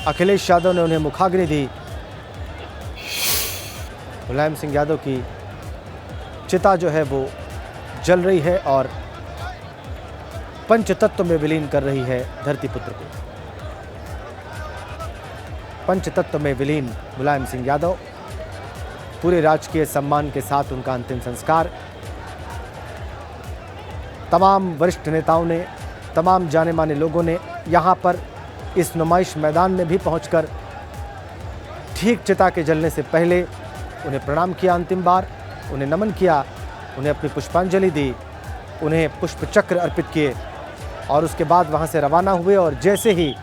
अखिलेश यादव ने उन्हें मुखाग्नि दी। मुलायम सिंह यादव की चिता जो है वो जल रही है और पंचतत्व में विलीन कर रही है धरतीपुत्र को। पंचतत्व में विलीन मुलायम सिंह यादव, पूरे राजकीय सम्मान के साथ उनका अंतिम संस्कार। तमाम वरिष्ठ नेताओं ने, तमाम जाने माने लोगों ने यहाँ पर इस नुमाइश मैदान में भी पहुंचकर ठीक चिता के जलने से पहले उन्हें प्रणाम किया, अंतिम बार उन्हें नमन किया, उन्हें अपनी पुष्पांजलि दी, उन्हें पुष्प चक्र अर्पित किए और उसके बाद वहाँ से रवाना हुए। और जैसे ही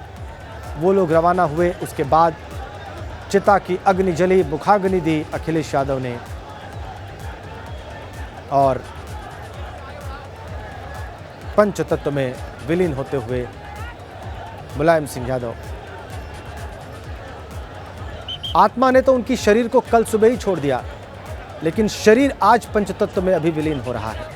वो लोग रवाना हुए उसके बाद चिता की अग्नि जली, मुखाग्नि दी अखिलेश यादव ने और पंचतत्व में विलीन होते हुए मुलायम सिंह यादव। आत्मा ने तो उनकी शरीर को कल सुबह ही छोड़ दिया, लेकिन शरीर आज पंचतत्व में अभी विलीन हो रहा है।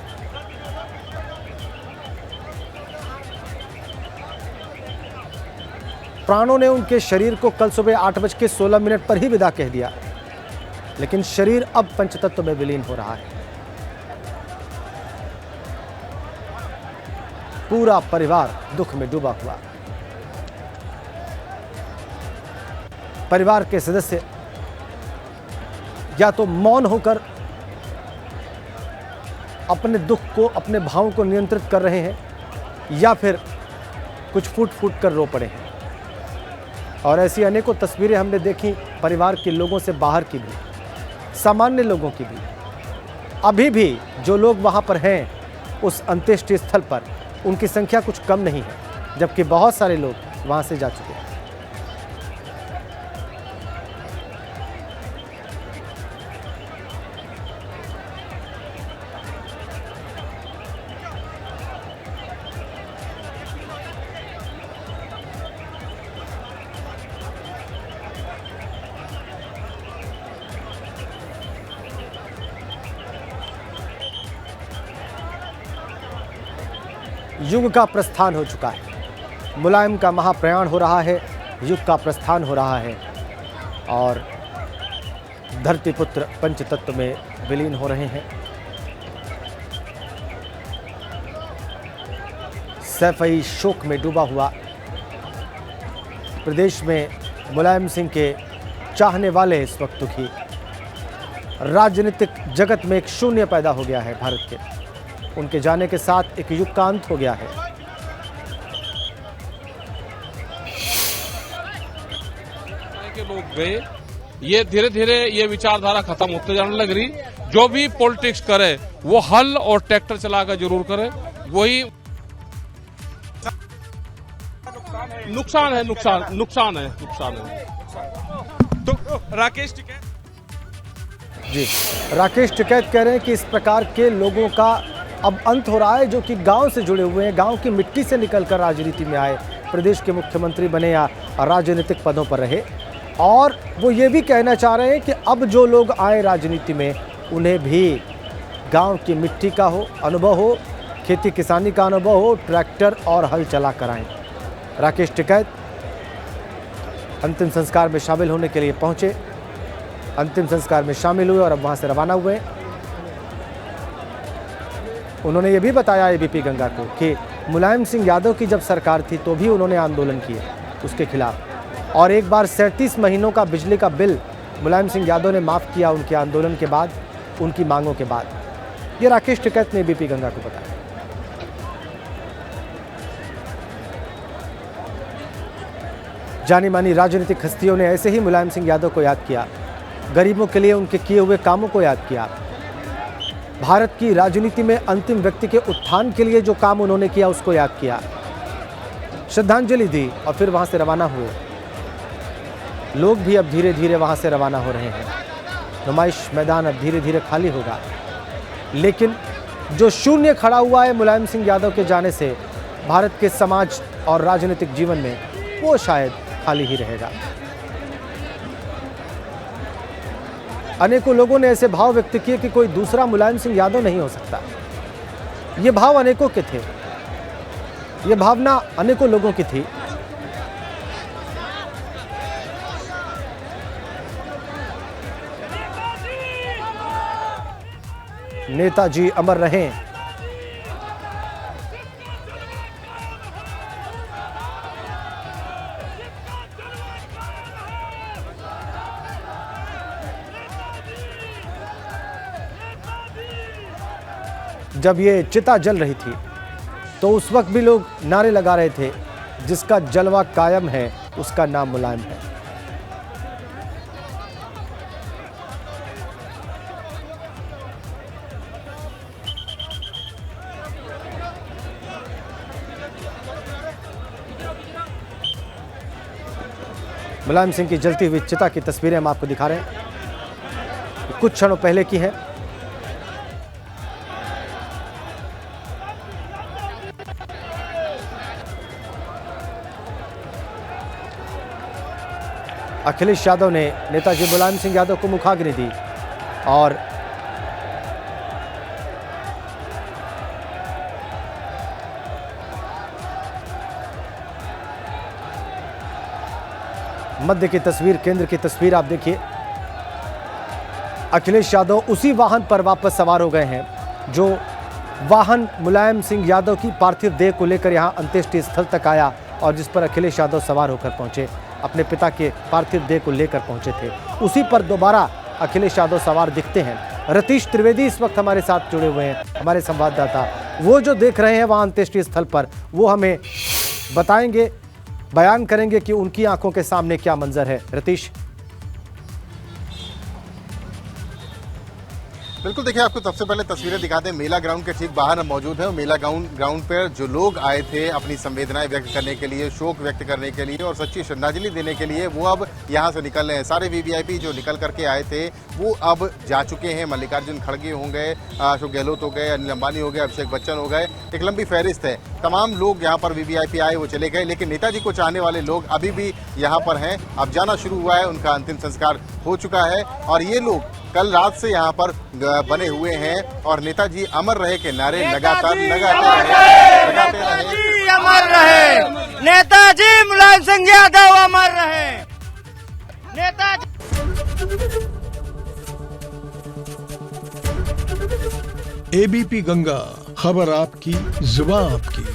प्राणों ने उनके शरीर को कल सुबह 8:16 पर ही विदा कह दिया, लेकिन शरीर अब पंचतत्व में विलीन हो रहा है। पूरा परिवार दुख में डूबा हुआ। परिवार के सदस्य या तो मौन होकर अपने दुख को, अपने भावों को नियंत्रित कर रहे हैं या फिर कुछ फूट फूट कर रो पड़े हैं। और ऐसी अनेकों तस्वीरें हमने देखी, परिवार के लोगों से बाहर की भी, सामान्य लोगों की भी। अभी भी जो लोग वहां पर हैं उस अंत्येष्टि स्थल पर, उनकी संख्या कुछ कम नहीं है, जबकि बहुत सारे लोग वहां से जा चुके हैं। युग का प्रस्थान हो चुका है, मुलायम का महाप्रयाण हो रहा है, युग का प्रस्थान हो रहा है और धरतीपुत्र पंचतत्व में विलीन हो रहे हैं। सैफई शोक में डूबा हुआ प्रदेश में मुलायम सिंह के चाहने वाले इस वक्त दुखी। राजनीतिक जगत में एक शून्य पैदा हो गया है भारत के। उनके जाने के साथ एक युग का अंत हो गया है। के लोग गए, ये धीरे धीरे ये विचारधारा खत्म होते जाने लग रही। जो भी पॉलिटिक्स करे वो हल और ट्रैक्टर चलाकर जरूर करे, वही नुकसान है। नुकसान है। तो राकेश जी, राकेश टिकैत कह रहे हैं कि इस प्रकार के लोगों का अब अंत हो रहा है, जो कि गांव से जुड़े हुए हैं, गांव की मिट्टी से निकलकर राजनीति में आए, प्रदेश के मुख्यमंत्री बने या राजनीतिक पदों पर रहे। और वो ये भी कहना चाह रहे हैं कि अब जो लोग आए राजनीति में, उन्हें भी गांव की मिट्टी का अनुभव हो, खेती किसानी का अनुभव हो, ट्रैक्टर और हल चला कर आएँ। राकेश टिकैत अंतिम संस्कार में शामिल होने के लिए पहुँचे, अंतिम संस्कार में शामिल हुए और अब वहाँ से रवाना हुए। उन्होंने ये भी बताया एबीपी गंगा को कि मुलायम सिंह यादव की जब सरकार थी तो भी उन्होंने आंदोलन किए उसके खिलाफ, और एक बार 37 महीनों का बिजली का बिल मुलायम सिंह यादव ने माफ़ किया उनके आंदोलन के बाद, उनकी मांगों के बाद। ये राकेश टिकैत ने एबीपी गंगा को बताया। जानी मानी राजनीतिक हस्तियों ने ऐसे ही मुलायम सिंह यादव को याद किया, गरीबों के लिए उनके किए हुए कामों को याद किया, भारत की राजनीति में अंतिम व्यक्ति के उत्थान के लिए जो काम उन्होंने किया उसको याद किया, श्रद्धांजलि दी और फिर वहाँ से रवाना हुए। लोग भी अब धीरे धीरे वहाँ से रवाना हो रहे हैं। नुमाइश मैदान अब धीरे धीरे खाली होगा, लेकिन जो शून्य खड़ा हुआ है मुलायम सिंह यादव के जाने से भारत के समाज और राजनीतिक जीवन में, वो शायद खाली ही रहेगा। अनेकों लोगों ने ऐसे भाव व्यक्त किए कि कोई दूसरा मुलायम सिंह यादव नहीं हो सकता। ये भाव अनेकों के थे, ये भावना अनेकों लोगों की थी। नेताजी अमर रहें। जब ये चिता जल रही थी तो उस वक्त भी लोग नारे लगा रहे थे, जिसका जलवा कायम है उसका नाम मुलायम है। मुलायम सिंह की जलती हुई चिता की तस्वीरें हम आपको दिखा रहे हैं, कुछ क्षणों पहले की है। अखिलेश यादव ने नेताजी मुलायम सिंह यादव को मुखाग्नि दी और मध्य की तस्वीर, केंद्र की तस्वीर आप देखिए। अखिलेश यादव उसी वाहन पर वापस सवार हो गए हैं जो वाहन मुलायम सिंह यादव की पार्थिव देह को लेकर यहां अंत्येष्टि स्थल तक आया और जिस पर अखिलेश यादव सवार होकर पहुंचे, अपने पिता के पार्थिव देह को लेकर पहुंचे थे, उसी पर दोबारा अखिलेश यादव सवार दिखते हैं। रतीश त्रिवेदी इस वक्त हमारे साथ जुड़े हुए हैं, हमारे संवाददाता। वो जो देख रहे हैं वहां अंत्येष्टि स्थल पर, वो हमें बताएंगे, बयान करेंगे कि उनकी आंखों के सामने क्या मंजर है। रतीश। बिल्कुल, देखिए आपको सबसे पहले तस्वीरें दिखा दें। मेला ग्राउंड के ठीक बाहर हम मौजूद हैं और मेला ग्राउंड पर जो लोग आए थे अपनी संवेदनाएं व्यक्त करने के लिए, शोक व्यक्त करने के लिए और सच्ची श्रद्धांजलि देने के लिए, वो अब यहां से निकल रहे हैं। सारे वीवीआईपी जो निकल करके आए थे वो अब जा चुके हैं। मल्लिकार्जुन खड़गे हो गए, अशोक गहलोत हो गए, अनिल अंबानी हो गए, अभिषेक बच्चन हो गए, एक लंबी फहरिस्त है। तमाम लोग यहाँ पर वीवीआईपी आए, वो चले गए, लेकिन नेताजी को चाहने वाले लोग अभी भी यहाँ पर हैं। अब जाना शुरू हुआ है, उनका अंतिम संस्कार हो चुका है और ये लोग कल रात से यहाँ पर बने हुए हैं और नेताजी अमर रहे के नारे लगातार लगाते रहे। अमर रहे नेताजी, मुलायम सिंह यादव अमर रहे नेताजी। एबीपी गंगा, खबर आपकी, जुबान आपकी।